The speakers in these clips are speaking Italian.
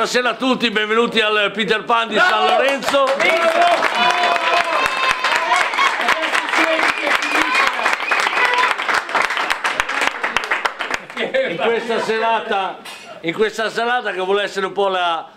buonasera a tutti, benvenuti al Peter Pan di San Lorenzo. In questa serata che vuole essere un po' la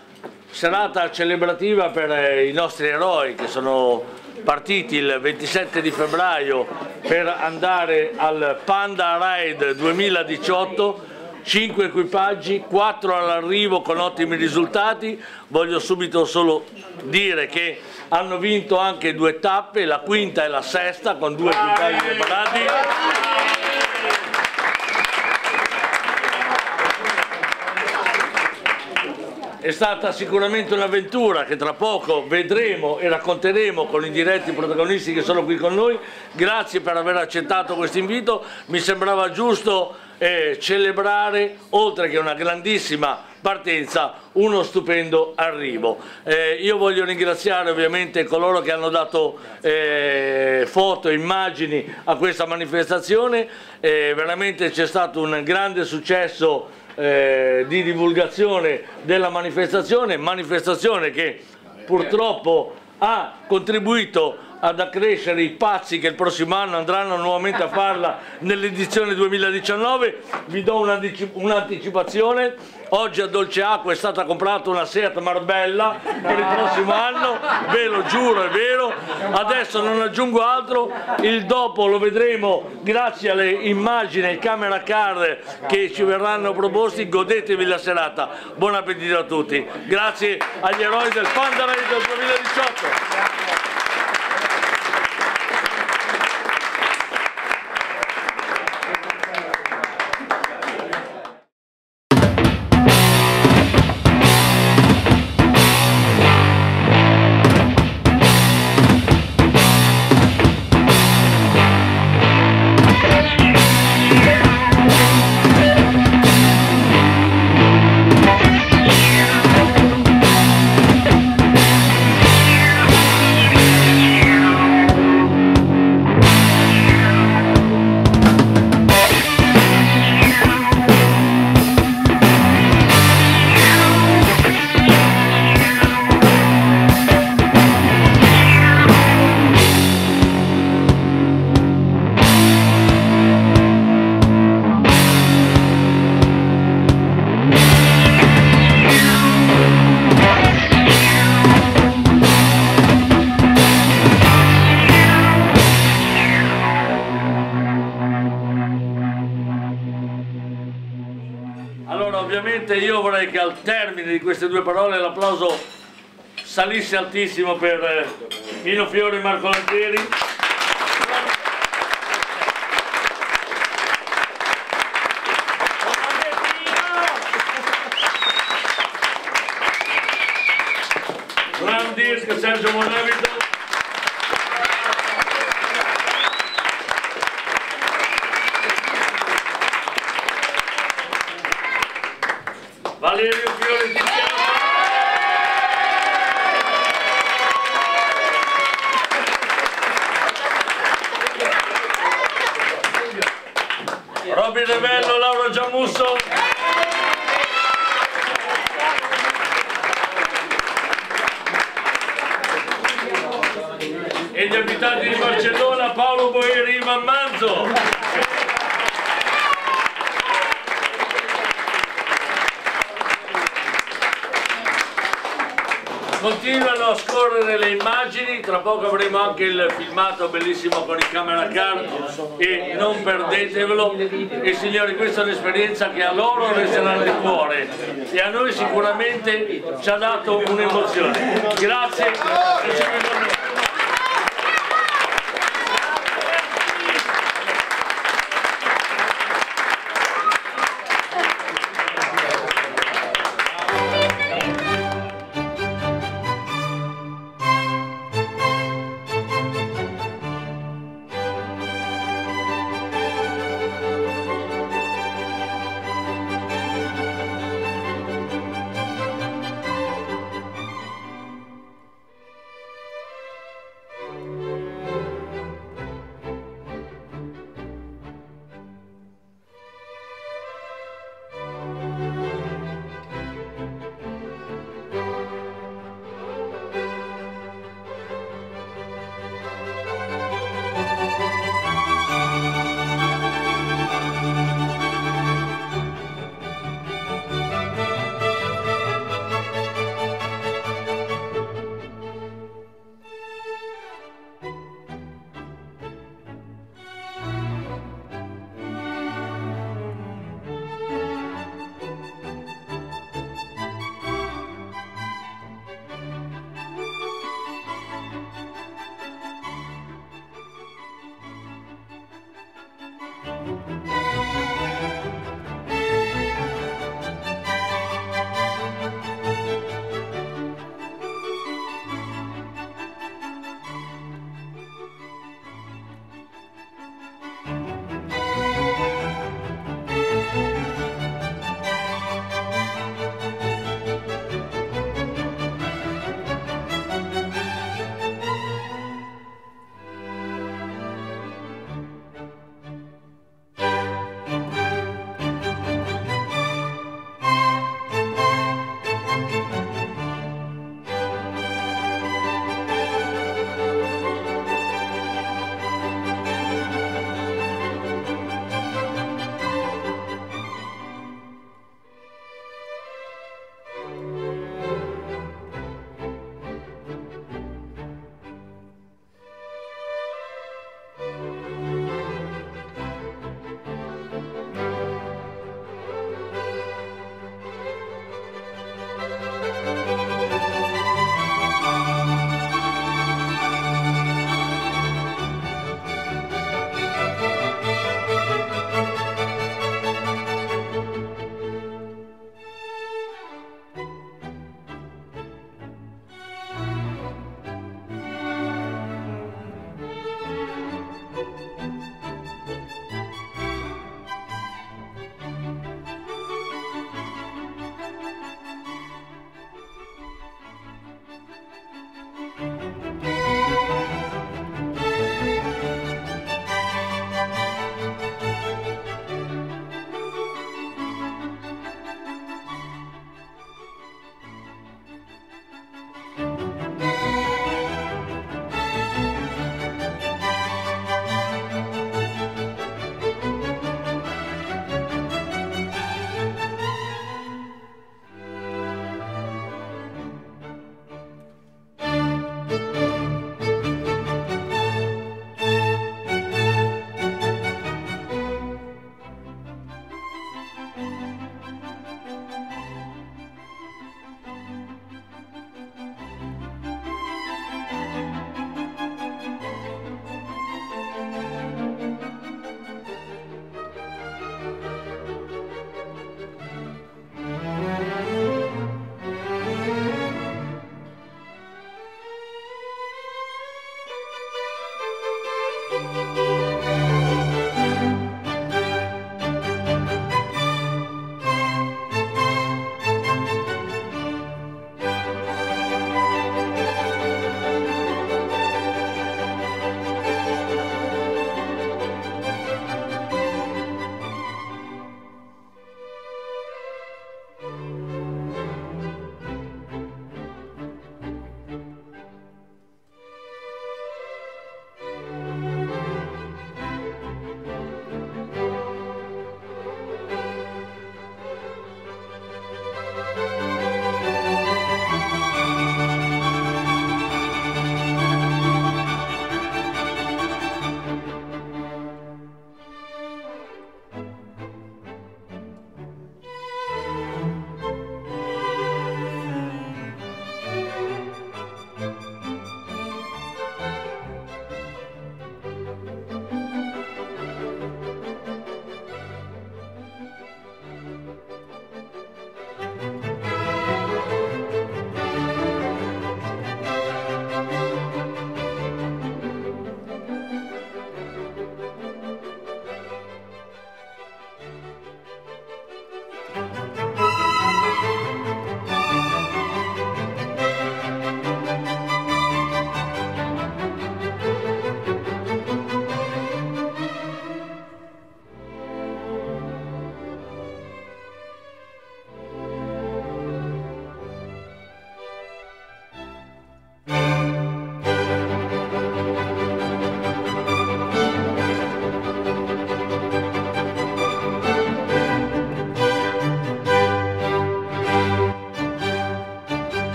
serata celebrativa per i nostri eroi che sono partiti il 27 di febbraio per andare al Panda Ride 2018, 5 equipaggi, 4 all'arrivo con ottimi risultati. Voglio subito solo dire che hanno vinto anche 2 tappe, la quinta e la sesta, con 2 equipaggi preparati. È stata sicuramente un'avventura che tra poco vedremo e racconteremo con i diretti protagonisti che sono qui con noi. Grazie per aver accettato questo invito, mi sembrava giusto celebrare, oltre che una grandissima partenza, uno stupendo arrivo. Io voglio ringraziare ovviamente coloro che hanno dato foto e immagini a questa manifestazione, veramente c'è stato un grande successo di divulgazione della manifestazione che purtroppo ha contribuito ad accrescere i pazzi che il prossimo anno andranno nuovamente a farla nell'edizione 2019. Vi do un'anticipazione: oggi a Dolce Acqua è stata comprata una Seat Marbella per il prossimo anno, ve lo giuro, è vero. Adesso non aggiungo altro, il dopo lo vedremo grazie alle immagini e camera card che ci verranno proposti. Godetevi la serata, buon appetito a tutti, grazie agli eroi del Panda Ride del 2018. Allora, ovviamente io vorrei che al termine di queste 2 parole l'applauso salisse altissimo per Pino Fiore e Marco Lantieri. Gran disco Sergio Monevito. Valerio Fiore di Robby Revello, Laura Giamusso. E gli abitanti di Barcellona, Paolo Boeri, Ivan Manzo. Continuano a scorrere le immagini, tra poco avremo anche il filmato bellissimo con i camera card e non perdetevelo. E signori, questa è un'esperienza che a loro resterà nel cuore e a noi sicuramente ci ha dato un'emozione. Grazie.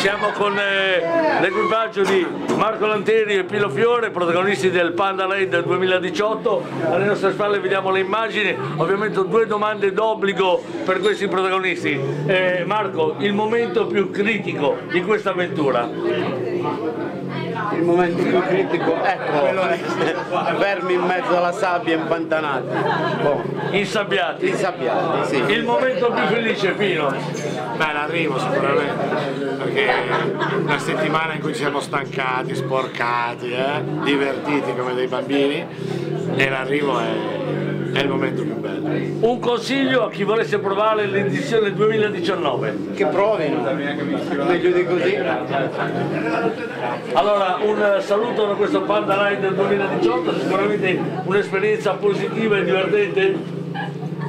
Siamo con l'equipaggio di Marco Lanteri e Pilo Fiore, protagonisti del Panda Raid 2018. Alle nostre spalle vediamo le immagini, ovviamente due domande d'obbligo per questi protagonisti. Marco, il momento più critico di questa avventura? Il momento più critico, ecco, fermi in mezzo alla sabbia, impantanati. Insabbiati? Insabbiati, sì. Il momento più felice, Pino? Beh, l'arrivo sicuramente, perché una settimana in cui ci siamo stancati, sporcati, divertiti come dei bambini, e l'arrivo è è il momento più bello. Un consiglio a chi volesse provare l'edizione 2019. Che provino, meglio di così. Allora, un saluto da questo Panda Ride del 2018, sicuramente un'esperienza positiva e divertente.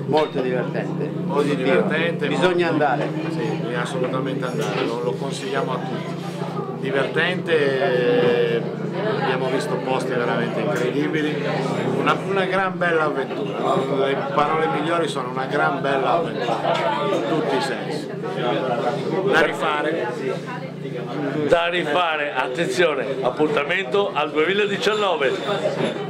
Molto divertente, Molto divertente. Bisogna andare. Sì, bisogna assolutamente andare, lo consigliamo a tutti. Divertente, abbiamo visto posti veramente incredibili, una gran bella avventura. Le parole migliori sono una gran bella avventura, in tutti i sensi. Da rifare. Da rifare, attenzione, appuntamento al 2019.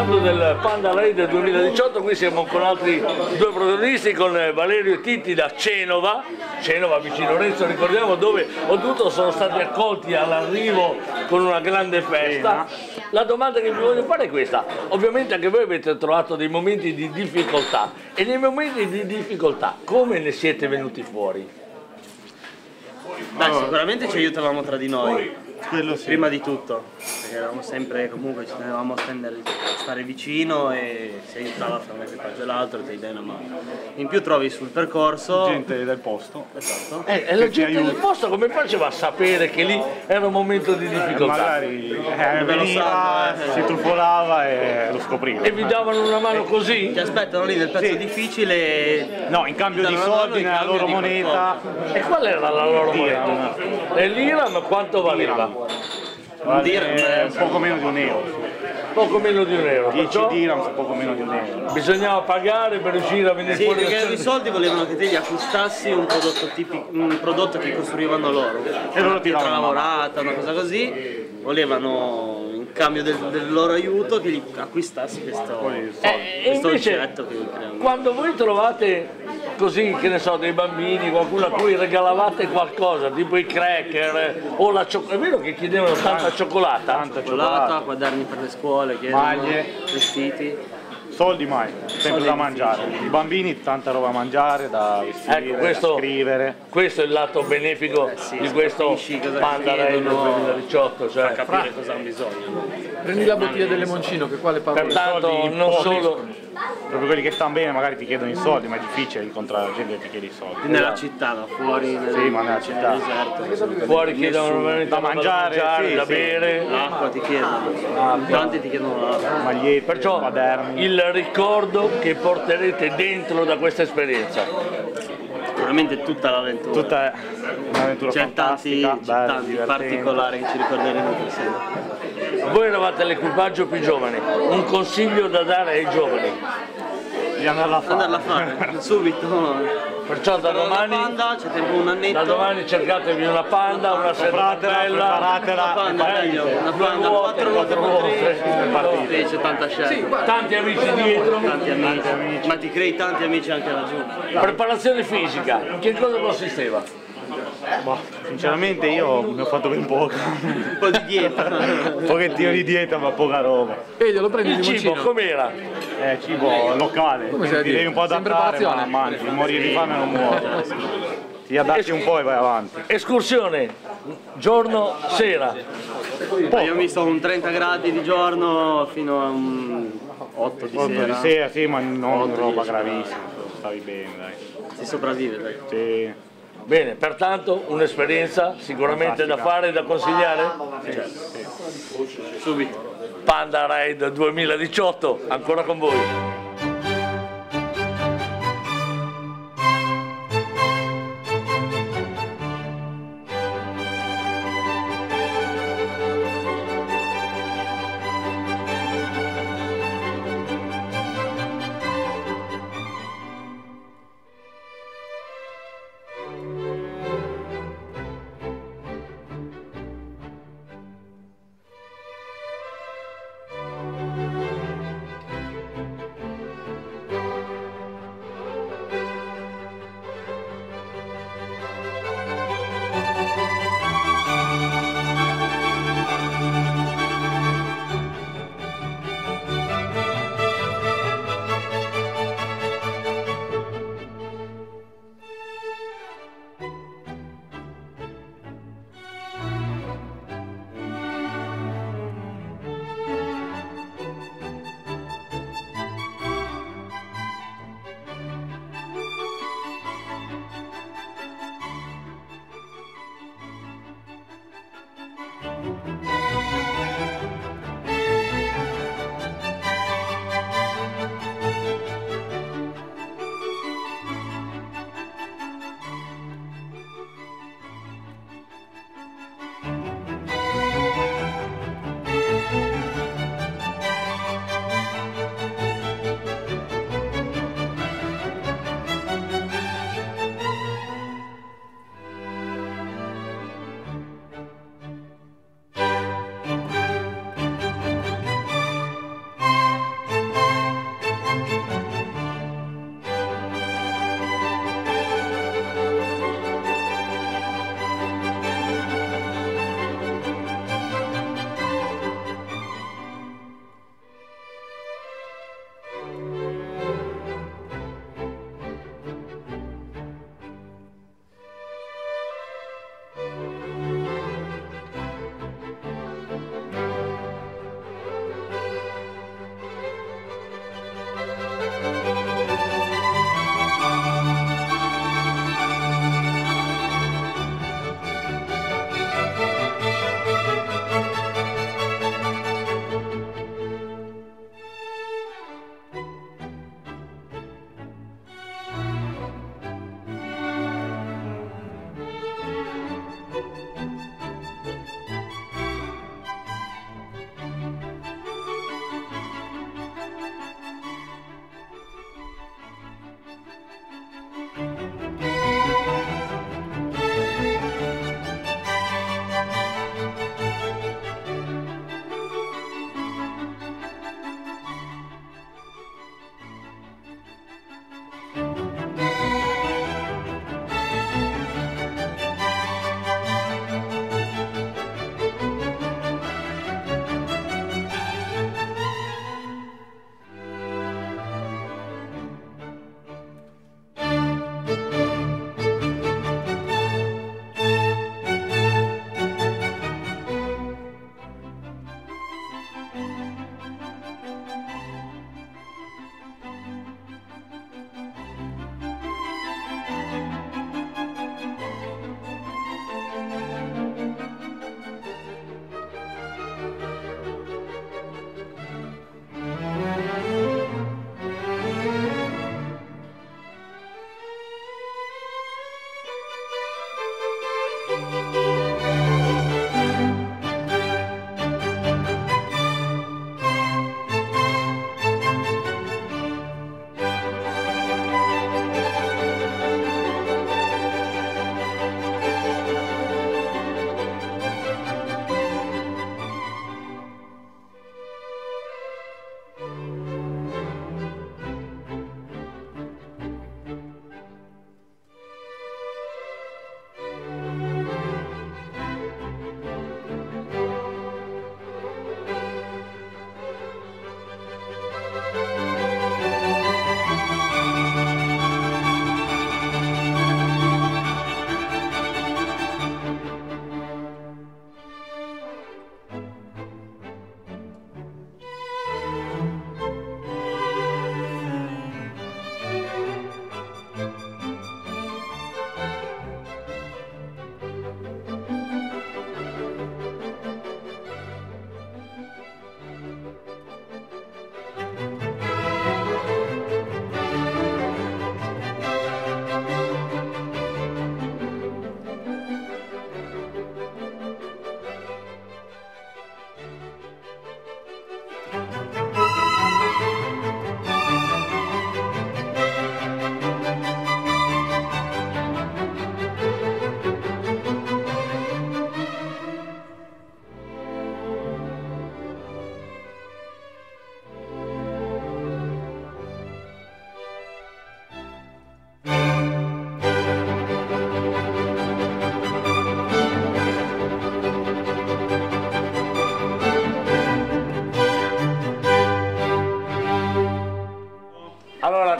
parlando del Panda Raid 2018, qui siamo con altri due protagonisti, con Valerio e Titti da Cenova, vicino Renzo, ricordiamo, dove oltretutto sono stati accolti all'arrivo con una grande festa. La domanda che vi voglio fare è questa: ovviamente anche voi avete trovato dei momenti di difficoltà, e nei momenti di difficoltà come ne siete venuti fuori? Beh, sicuramente ci aiutavamo tra di noi, Quello sì. prima di tutto, perché eravamo sempre, comunque ci tenevamo a stare vicino e si aiutava fra un equipaggio e l'altro, ti dai una mano. In più trovi sul percorso... Gente del posto. Esatto. E la gente del posto come faceva a sapere che lì era un momento di difficoltà? Magari Ve lo veniva, sanno, si trufolava e lo scopriva. E vi davano una mano così? Ti aspettano lì nel pezzo difficile e... No, in cambio di Ti danno la mano soldi in nella cambio loro di moneta. E qual era la loro Dirham. moneta? E l'Iram quanto valeva? Vale un poco meno di un euro. Poco meno di un euro. 10 Perciò dirham su poco meno di un euro. bisognava pagare per riuscire a venire Sì, fuori perché da i soldi volevano che te gli acquistassi un prodotto tipico, un prodotto che costruivano loro. E loro ti pietra davano una lavorata, una cosa così, volevano in cambio del loro aiuto che gli acquistassi questo E invece, oggetto che creano. quando voi trovate così, che ne so, dei bambini, qualcuno a cui regalavate qualcosa, tipo i cracker o la cioccolata, è vero che chiedevano tanta cioccolata? Tanta Cioccolata, cioccolata, quaderni per le scuole, chiedono, Maglie. vestiti. soldi mai, sempre da mangiare. I bambini tanta roba da mangiare, da vestire, Ecco, questo, da scrivere. questo è il lato benefico sì, di questo capisci cosa Panda Raid chiedono, 2018, cioè. Capire cosa hanno bisogno. Prendi la bottiglia del limoncino, che qua le parole. Pertanto soldi non pochi. solo Proprio quelli che stanno bene magari ti chiedono i soldi, ma è difficile incontrare la gente che ti chiede i soldi. Nella città, no? Fuori nel, Sì, ma nella città. nel deserto. fuori chiedono veramente Da mangiare, sì, da sì. bere. L'acqua ti chiedono, tanti ti chiedono l'acqua. Magliette, Perciò quaderni. il ricordo che porterete dentro da questa esperienza. Sicuramente tutta l'avventura. Tutta un'avventura C'è tanti, fantastica, bella, tanti divertente. particolari che ci ricorderemo per sempre. Voi eravate l'equipaggio più giovane, un consiglio da dare ai giovani. Di andarla a fare. Andarla a fare subito. Perciò da domani, Panda, c'è tempo un annetto. da domani cercatevi una Panda, una Compratela, bella, preparatela. Una Panda, meglio. Una Panda, 4x3. Sì, c'è tanta scelta. tanti amici dietro. Tanti amici. Ma ti crei tanti amici anche laggiù. Preparazione fisica, in che cosa consisteva? Boh, sinceramente io ne ho fatto ben poco. Un po' di dieta. Un pochettino di dieta ma poca roba. Vedi, lo prendi il Il cibo limoncino. com'era? Cibo locale, Come si ti dire? devi un po' Sei in adattare ma preparazione? mangi, morire di fame non muori. Ti adatti un po' e vai avanti. Escursione, giorno, sera. Io ho visto un 30 gradi di giorno fino a un 8 di 8 di sera. sera, sì, ma non roba 10. gravissima, stavi bene, dai. Si sopravvive, dai. Sì. Bene, pertanto un'esperienza sicuramente da fare e da consigliare? Subito. Panda Raid 2018, ancora con voi.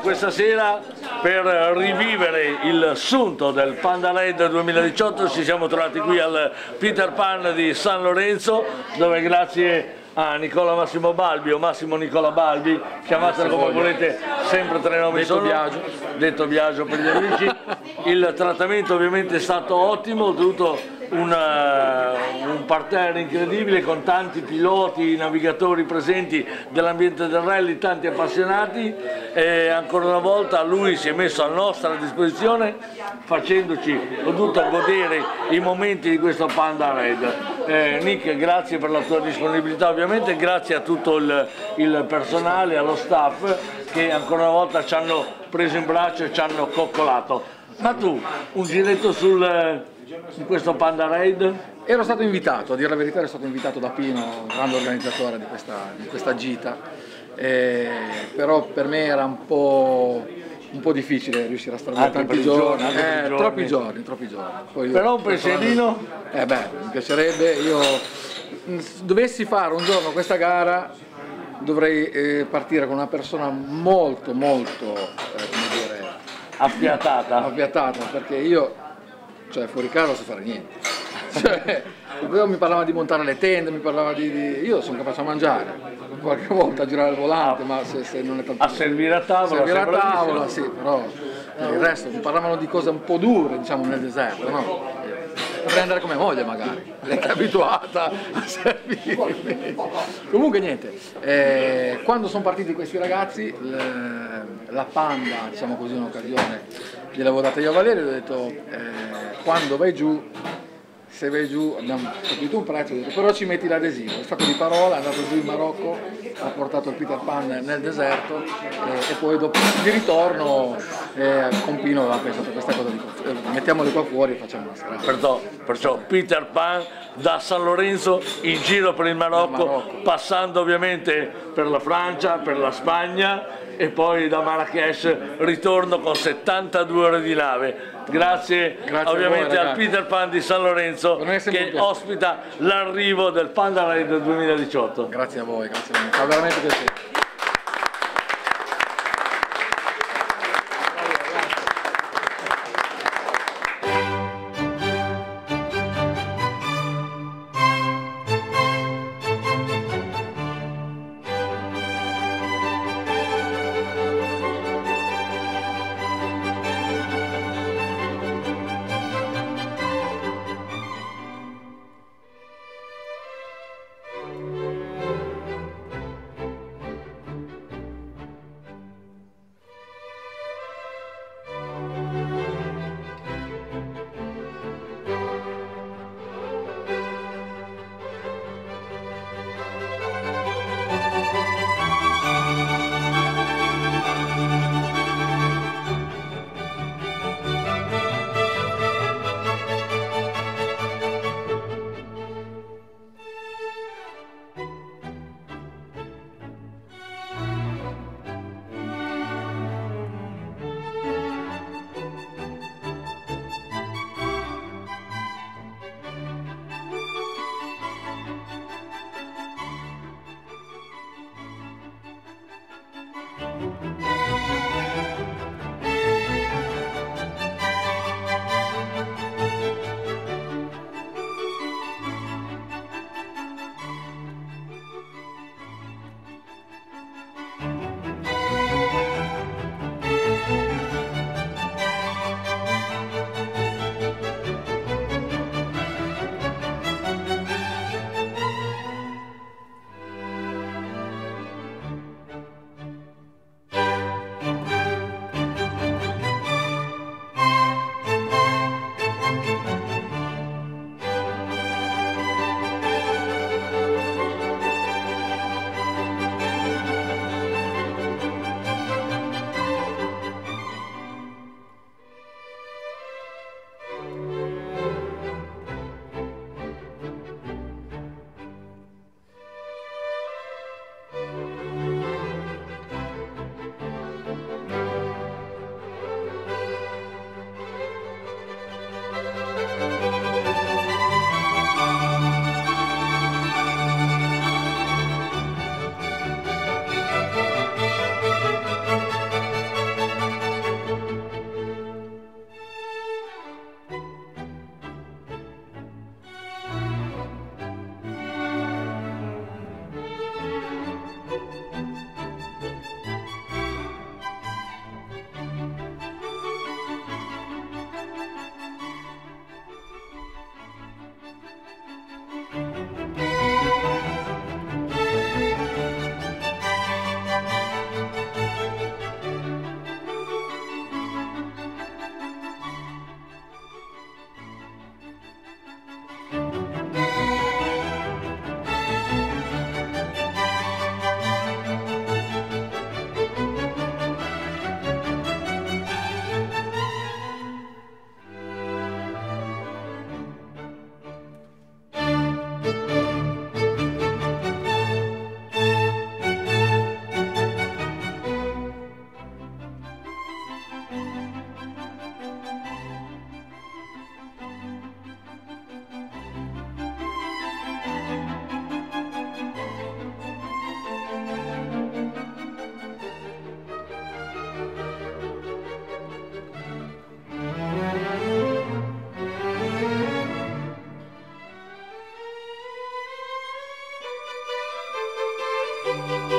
Questa sera per rivivere il sunto del Panda Raid 2018 ci siamo trovati qui al Peter Pan di San Lorenzo, dove grazie a Nicola Massimo Balbi o Massimo Nicola Balbi, chiamatelo come volete, sempre tre nomi sono, detto Biagio per gli amici. Il trattamento ovviamente è stato ottimo, ho dovuto un parterre incredibile con tanti piloti, navigatori presenti dell'ambiente del rally, tanti appassionati, e ancora una volta lui si è messo a nostra disposizione facendoci ho dovuto godere i momenti di questo Panda Raid. Nick, grazie per la tua disponibilità, ovviamente grazie a tutto il personale, allo staff che ancora una volta ci hanno preso in braccio e ci hanno coccolato. Ma tu, un giretto in questo Panda Raid? Ero stato invitato, a dire la verità ero stato invitato da Pino, grande organizzatore di questa gita, però per me era un po' difficile riuscire a stare tanti giorni, troppi giorni. Poi però un pensierino? Mi piacerebbe, dovessi fare un giorno questa gara dovrei partire con una persona molto come dire, affiatata, perché io fuori casa non so fare niente. Mi parlava di montare le tende, io sono capace a mangiare, qualche volta a girare il volante, ma se non è tanto... A servire a tavola, sì, però il resto mi parlavano di cose un po' dure, diciamo, nel deserto, no? Potrei andare come moglie magari, lei che è abituata a servirmi. Comunque niente, quando sono partiti questi ragazzi, la Panda, diciamo così, un'occasione, gliel'avevo data io a Valerio, gli ho detto quando vai giù, se vai giù abbiamo capito un prezzo, ho detto, però ci metti l'adesivo. È stato di parola, è andato giù in Marocco, ha portato il Peter Pan nel deserto e poi dopo di ritorno con Pino aveva pensato a questa cosa, mettiamole qua fuori e facciamo una serata. Perciò Peter Pan da San Lorenzo in giro per il Marocco, passando ovviamente per la Francia, per la Spagna e poi da Marrakesh ritorno con 72 ore di nave. Grazie ovviamente al Peter Pan di San Lorenzo che ospita l'arrivo del Panda Raid 2018. Grazie a voi, fa veramente piacere. Thank you.